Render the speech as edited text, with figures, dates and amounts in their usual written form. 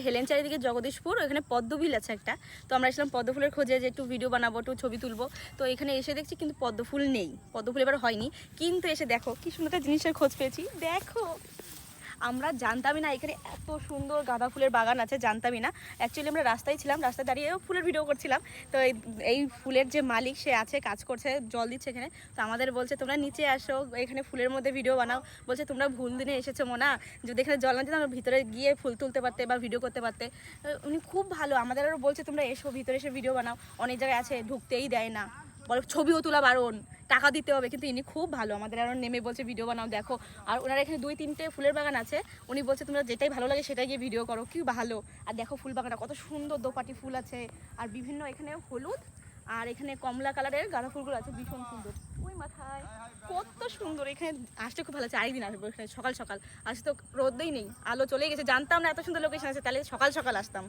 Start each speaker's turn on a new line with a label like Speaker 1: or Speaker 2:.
Speaker 1: হেলেঞ্চার এদিকে জগদীশপুর, এখানে পদ্মবিল আছে একটা। তো আমরা এসলাম পদ্ম ফুলের খোঁজে যে একটু ভিডিও বানাবো, একটু ছবি তুলবো। তো এখানে এসে দেখছি কিন্তু পদ্ম ফুল নেই, পদ্ম ফুল এবার হয়নি। কিন্তু এসে দেখো কি সুন্দর একটা জিনিসের খোঁজ পেয়েছি, দেখো। আমরা জানতামই না এখানে এত সুন্দর গাঁদা ফুলের বাগান আছে, জানতামই না। অ্যাকচুয়ালি আমরা রাস্তায় ছিলাম, রাস্তায় দাঁড়িয়েও ফুলের ভিডিও করছিলাম। তো এই ফুলের যে মালিক সে আছে, কাজ করছে, জল দিচ্ছে এখানে। তো আমাদের বলছে তোমরা নিচে আসো, এখানে ফুলের মধ্যে ভিডিও বানাও। বলছে তোমরা ভুল দিনে এসেছো মোনা, যদি এখানে জল না দিতাম আমরা ভিতরে গিয়ে ফুল তুলতে পারতে বা ভিডিও করতে পারতে। উনি খুব ভালো, আমাদের আরও বলছে তোমরা এসো ভিতরে এসে ভিডিও বানাও। অনেক জায়গায় আছে ঢুকতেই দেয় না, বলে ছবিও তোলা বারণ, টাকা দিতে হবে। কিন্তু ইনি খুব ভালো, আমাদের আরও নেমে বলছে ভিডিও বানাও দেখো। আর ওনার এখানে 2-3টে ফুলের বাগান আছে। উনি বলছে তোমরা যেটাই ভালো লাগে সেটাই গিয়ে ভিডিও করো, কি ভালো। আর দেখো ফুল বাগানটা কত সুন্দর, দোপাটি ফুল আছে। আর বিভিন্ন এখানে হলুদ আর এখানে কমলা কালারের গাঁদা ফুলগুলো আছে, ভীষণ সুন্দর। ওই মাথায় কত সুন্দর, এখানে আসতে খুব ভালো আছে। আরেকদিন আসবো এখানে সকাল সকাল, আজ তো রোদেই নেই, আলো চলে গেছে। জানতাম না এত সুন্দর লোকেশন আছে, তাহলে সকাল সকাল আসতাম।